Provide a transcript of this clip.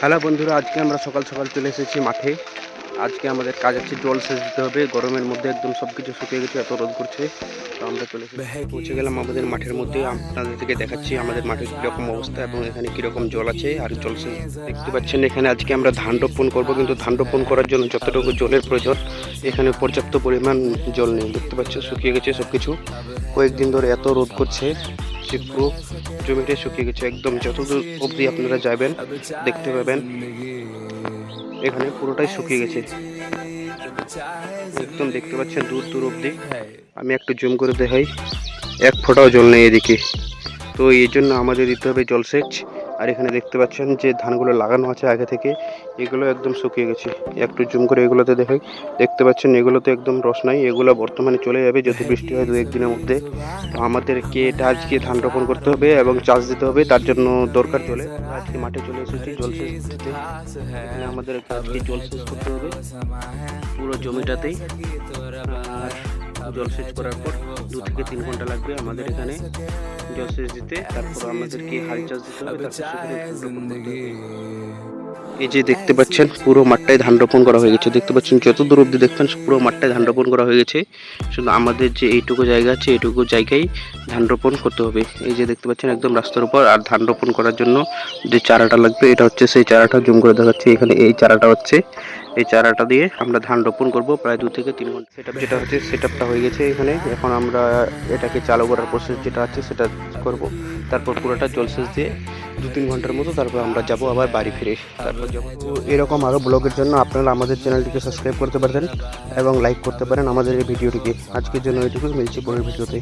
Hello বন্ধুরা, আজকে আমরা সকাল সকাল চলে এসেছি মাঠে। আজকে আমাদের কাজ আছে, জল সেচ দিতে হবে। গরমের মধ্যে একদম সব কিছু শুকিয়ে গেছে, এত রোদ করছে। তো আমরা চলে পৌঁছে গেলাম আমাদের মাঠের মধ্যে। আপনাদেরকে দেখাচ্ছি আমাদের মাঠের কীরকম অবস্থা এবং এখানে কীরকম জল আছে আর জল সেচ দেখতে পাচ্ছেন। এখানে আজকে আমরা ধান রোপণ করবো, কিন্তু ধান রোপণ করার জন্য যতটুকু জলের প্রয়োজন এখানে পর্যাপ্ত পরিমাণ জল নেই। দেখতে পাচ্ছেন শুকিয়ে গেছে সব কিছু। কয়েকদিন ধরে এত রোদ করছে যে পুরো জমিটাই শুকিয়ে গেছে একদম। যতদূর অবধি আপনারা যাবেন দেখতে পাবেন এখানে পুরোটাই শুকিয়ে গেছে একদম। দেখতে পাচ্ছেন দূর দূর অবধি। আমি একটু জুম করে দেখাই, এক ফোঁটাও জল নেই এদিকে। তো এই জন্য আমাদের দিতে হবে জলসেচ। আর এখানে দেখতে পাচ্ছেন যে ধানগুলো লাগানো আছে আগে থেকে, এগুলো একদম শুকিয়ে গেছে। একটু জুম করে এগুলোতে দেখাই, দেখতে পাচ্ছেন এগুলোতে একদম রস নাই। এগুলো বর্তমানে চলে যাবে যদি বৃষ্টি হয় 2-1 দিনের মধ্যে। তো আমাদেরকে এটা আজকে ধান রোপণ করতে হবে এবং চাষ দিতে হবে, তার জন্য দরকার জলে। আজকে মাঠে চলে এসেছি জলসেচ দিতে। এখানে আমাদের আজকে জলসেচ করতে হবে পুরো জমিটাতেই। আর জলসেচ করার পর 2 থেকে 3 ঘন্টা লাগবে আমাদের এখানে জলসেচ দিতে। তারপর আমাদেরকে হাল চাষ দিতে হবে। এই যে দেখতে পাচ্ছেন পুরো মাঠটাই ধান রোপণ করা হয়ে গেছে। দেখতে পাচ্ছেন যত দূর অব্দি দেখবেন পুরো মাঠটাই ধান রোপণ করা হয়ে গেছে। শুধু আমাদের যে এইটুকু জায়গা আছে এইটুকু জায়গায় ধান রোপণ করতে হবে। এই যে দেখতে পাচ্ছেন একদম রাস্তার উপর। আর ধান রোপণ করার জন্য যে চারাটা লাগবে এটা হচ্ছে সেই চারাটা। জুম করে দেখাচ্ছি, এখানে এই চারাটা হচ্ছে। এই চারাটা দিয়ে আমরা ধান রোপণ করব প্রায় 2 থেকে 3 ঘন্টা। যেটা হচ্ছে সেটআপটা হয়ে গেছে এখানে। এখন আমরা এটাকে চালু করার প্রসেস যেটা আছে সেটা করব। তারপর পুরোটা জলসেচ দিয়ে 2-3 ঘন্টার মতো তারপর আমরা যাব আবার বাড়ি ফিরে। তারপর এরকম আরও ব্লগের জন্য আপনারা আমাদের চ্যানেলটিকে সাবস্ক্রাইব করতে পারেন এবং লাইক করতে পারেন আমাদের এই ভিডিওটিকে। আজকের জন্য এটুকুই, মিলছি পরের ভিডিওতে।